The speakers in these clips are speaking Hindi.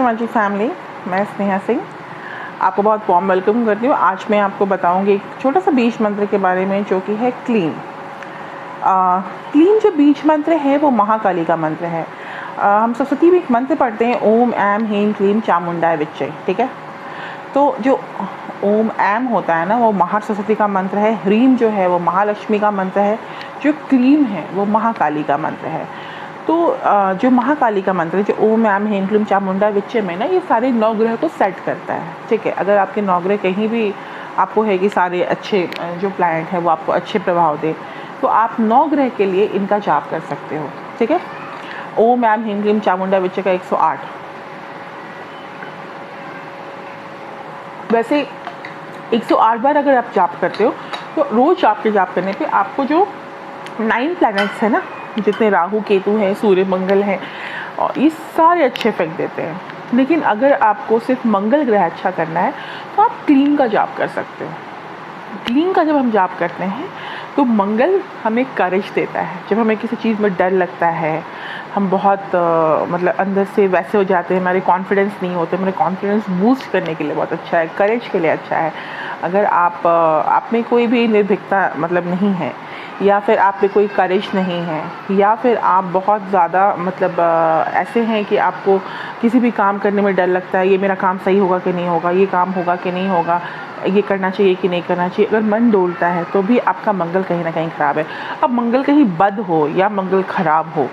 एस्ट्रोमैजिक फैमिली, मैं स्नेहा सिंह आपको बहुत वार्म वेलकम करती हूँ। आज मैं आपको बताऊँगी एक छोटा सा बीज मंत्र के बारे में जो कि है क्लीम। क्लीम जो बीज मंत्र है वो महाकाली का मंत्र है। हम सरस्वती में एक मंत्र पढ़ते हैं, ओम ऐम ह्रीं क्लीम चामुंडाय विच्चे। ठीक है, तो जो ओम ऐम होता है ना वो महासरस्वती का मंत्र है, ह्रीम जो है वो महालक्ष्मी का मंत्र है, जो क्लीम है वो महाकाली का मंत्र है। तो जो महाकाली का मंत्र है, जो ओम ऐम ह्रीं क्लीम चामुंडाय विच्चे में ना, ये सारे 9 ग्रह को सेट करता है। ठीक है, अगर आपके 9 ग्रह कहीं भी आपको है कि सारे अच्छे जो प्लैनेट है वो आपको अच्छे प्रभाव दे, तो आप 9 ग्रह के लिए इनका जाप कर सकते हो। ठीक है, ओम ऐम ह्रीं क्लीम चामुंडाय विच्चे का 108। वैसे 108 बार अगर आप जाप करते हो तो रोज आपके जाप करने पे आपको जो 9 प्लैनेट्स है ना, जितने राहु केतु हैं, सूर्य मंगल हैं, और ये सारे अच्छे इफेक्ट देते हैं। लेकिन अगर आपको सिर्फ मंगल ग्रह अच्छा करना है तो आप क्लीम का जाप कर सकते हो। क्लीम का जब हम जाप करते हैं तो मंगल हमें करेज देता है। जब हमें किसी चीज़ में डर लगता है, हम बहुत मतलब अंदर से वैसे हो जाते हैं, हमारे कॉन्फिडेंस नहीं होते, हमारे कॉन्फिडेंस बूस्ट करने के लिए बहुत अच्छा है, करेज के लिए अच्छा है। अगर आप में कोई भी निर्भीकता मतलब नहीं है, या फिर आप पे कोई करेज नहीं है, या फिर आप बहुत ज़्यादा मतलब ऐसे हैं कि आपको किसी भी काम करने में डर लगता है, ये मेरा काम सही होगा कि नहीं होगा, ये काम होगा कि नहीं होगा, ये करना चाहिए कि नहीं करना चाहिए, अगर मन डोलता है तो भी आपका मंगल कहीं ना कहीं ख़राब है। अब मंगल कहीं बद हो या मंगल ख़राब हो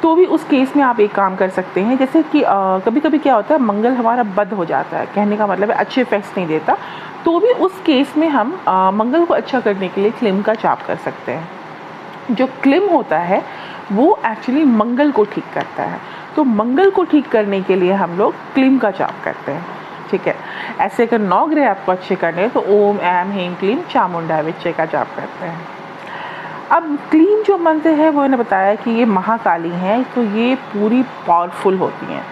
तो भी उस केस में आप एक काम कर सकते हैं। जैसे कि कभी कभी क्या होता है, मंगल हमारा बद हो जाता है, कहने का मतलब है अच्छे इफेक्ट्स नहीं देता, तो भी उस केस में हम मंगल को अच्छा करने के लिए क्लीम का जाप कर सकते हैं। जो क्लीम होता है वो एक्चुअली मंगल को ठीक करता है, तो मंगल को ठीक करने के लिए हम लोग क्लीम का जाप करते हैं। ठीक है, ऐसे अगर 9 ग्रह आपको अच्छे करने हैं तो ओम ऐम ह्रीं क्लीम चामुंडाय विच्चे का जाप करते हैं। अब क्लीम जो मंत्र है वो मैंने बताया कि ये महाकाली हैं, तो ये पूरी पावरफुल होती हैं।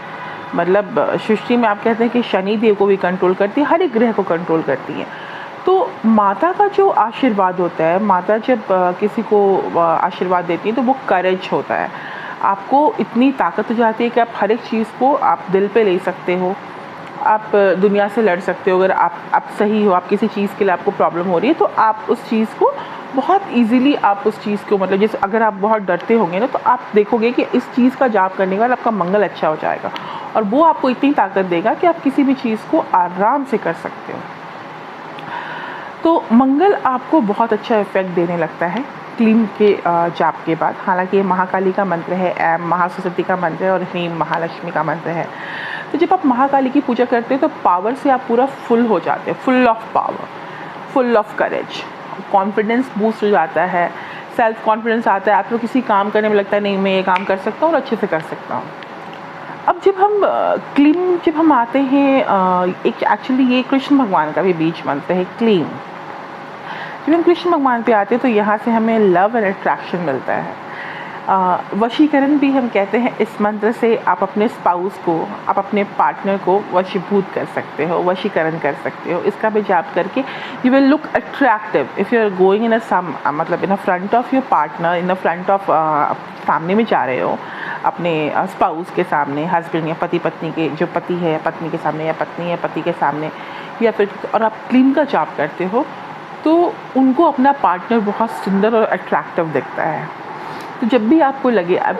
मतलब सृष्टि में आप कहते हैं कि शनि देव को भी कंट्रोल करती है, हर एक ग्रह को कंट्रोल करती है। तो माता का जो आशीर्वाद होता है, माता जब किसी को आशीर्वाद देती है तो वो करेज होता है। आपको इतनी ताकत हो जाती है कि आप हर एक चीज़ को आप दिल पे ले सकते हो, आप दुनिया से लड़ सकते हो। अगर आप सही हो, आप किसी चीज़ के लिए आपको प्रॉब्लम हो रही है तो आप उस चीज़ को बहुत इजीली आप उस चीज़ को मतलब जैसे अगर आप बहुत डरते होंगे ना, तो आप देखोगे कि इस चीज़ का जाप करने के बाद आपका मंगल अच्छा हो जाएगा, और वो आपको इतनी ताकत देगा कि आप किसी भी चीज़ को आराम से कर सकते हो। तो मंगल आपको बहुत अच्छा इफेक्ट देने लगता है क्लीम के जाप के बाद। हालांकि ये महाकाली का मंत्र है, ऐम महासरस्वती का मंत्र है, और ह्रीम महालक्ष्मी का मंत्र है। तो जब आप महाकाली की पूजा करते हो तो पावर से आप पूरा फुल हो जाते हैं, full of power, full of courage, confidence boost हो जाता है, सेल्फ कॉन्फिडेंस आता है, आपको किसी काम करने में लगता है नहीं मैं ये काम कर सकता हूँ और अच्छे से कर सकता हूँ। अब जब हम क्लीम जब हम आते हैं, एक एक्चुअली ये कृष्ण भगवान का भी बीज मंत्र है क्लीम। जब हम कृष्ण भगवान पे आते हैं तो यहाँ से हमें लव एंड अट्रैक्शन मिलता है। वशीकरण भी हम कहते हैं इस मंत्र से। आप अपने स्पाउस को, आप अपने पार्टनर को वशीभूत कर सकते हो, वशीकरण कर सकते हो। इसका भी जाप करके you will look attractive if you are going in मतलब in a front of your partner, in a front of सामने में जा रहे हो अपने स्पाउस के सामने, हस्बैंड या पति पत्नी के, जो पति है पत्नी के सामने, या पत्नी है पति के सामने, या फिर और आप क्लीम का जाप करते हो तो उनको अपना पार्टनर बहुत सुंदर और अट्रैक्टिव दिखता है। तो जब भी आपको लगे, अब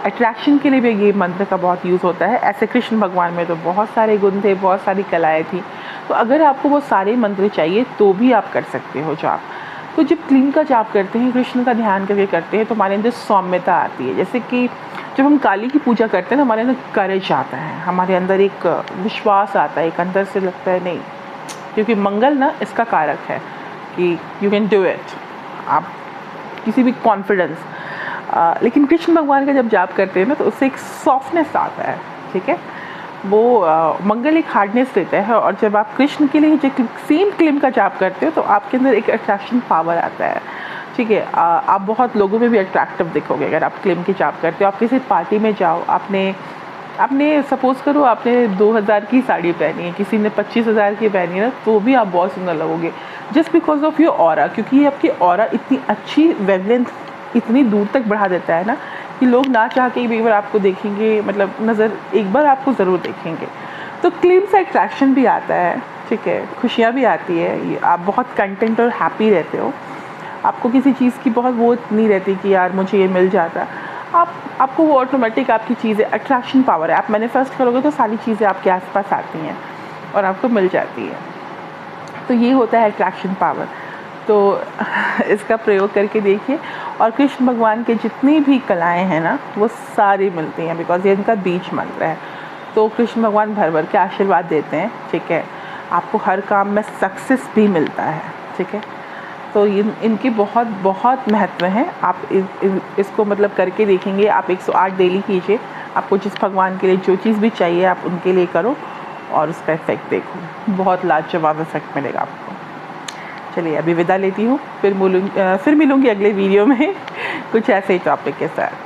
अट्रैक्शन के लिए भी ये मंत्र का बहुत यूज़ होता है। ऐसे कृष्ण भगवान में तो बहुत सारे गुण थे, बहुत सारी कलाएँ थी, तो अगर आपको वो सारे मंत्र चाहिए तो भी आप कर सकते हो जाप। तो जब क्लीम का जाप करते हैं, कृष्ण का ध्यान करके करते हैं, तो हमारे अंदर सौम्यता आती है। जैसे कि जब हम काली की पूजा करते हैं ना, हमारे अंदर करेज आता है, हमारे अंदर एक विश्वास आता है, एक अंदर से लगता है नहीं, क्योंकि मंगल ना इसका कारक है कि यू कैन डू इट, आप किसी भी कॉन्फिडेंस। लेकिन कृष्ण भगवान का जब जाप करते हैं ना तो उससे एक सॉफ्टनेस आता है। ठीक है, वो मंगल एक हार्डनेस देता है, और जब आप कृष्ण के लिए जो सेम क्लीम का जाप करते हो तो आपके अंदर एक अट्रैक्शन पावर आता है। ठीक है, आप बहुत लोगों में भी अट्रैक्टिव दिखोगे अगर आप क्लीम की जाप करते हो। आप किसी पार्टी में जाओ, आपने सपोज़ करो आपने 2000 की साड़ी पहनी है, किसी ने 25,000 की पहनी है ना, तो भी आप बहुत सुंदर लगोगे just because of your aura, क्योंकि ये आपकी ऑरा इतनी अच्छी वेवलेंथ इतनी दूर तक बढ़ा देता है ना कि लोग ना चाह के भी एक बार आपको देखेंगे, मतलब नज़र एक बार आपको ज़रूर देखेंगे। तो क्लीन सा अट्रैक्शन भी आता है, ठीक है, खुशियाँ भी आती है, ये आप बहुत कंटेंट और हैप्पी रहते हो। आपको किसी चीज़ की बहुत वो नहीं रहती कि यार मुझे ये मिल जाता। आपको वो ऑटोमेटिक आपकी चीज़ें, अट्रैक्शन पावर है, आप मैनिफेस्ट करोगे तो सारी चीज़ें आपके आसपास आती हैं और आपको मिल जाती है। तो ये होता है अट्रैक्शन पावर। तो इसका प्रयोग करके देखिए। और कृष्ण भगवान के जितनी भी कलाएं हैं ना, वो सारी मिलती हैं, बिकॉज़ ये इनका बीज मंत्र है। तो कृष्ण भगवान भर भर के आशीर्वाद देते हैं, ठीक है। आपको हर काम में सक्सेस भी मिलता है, ठीक है। तो इनके बहुत बहुत महत्व हैं। आप इसको मतलब करके देखेंगे। आप 108 डेली कीजिए, आपको जिस भगवान के लिए जो चीज़ भी चाहिए आप उनके लिए करो और उसका इफ़ेक्ट देखो, बहुत लाजवाब इफ़ेक्ट मिलेगा आपको। चलिए अभी विदा लेती हूँ, फिर मिलूँगी अगले वीडियो में कुछ ऐसे ही टॉपिक के साथ।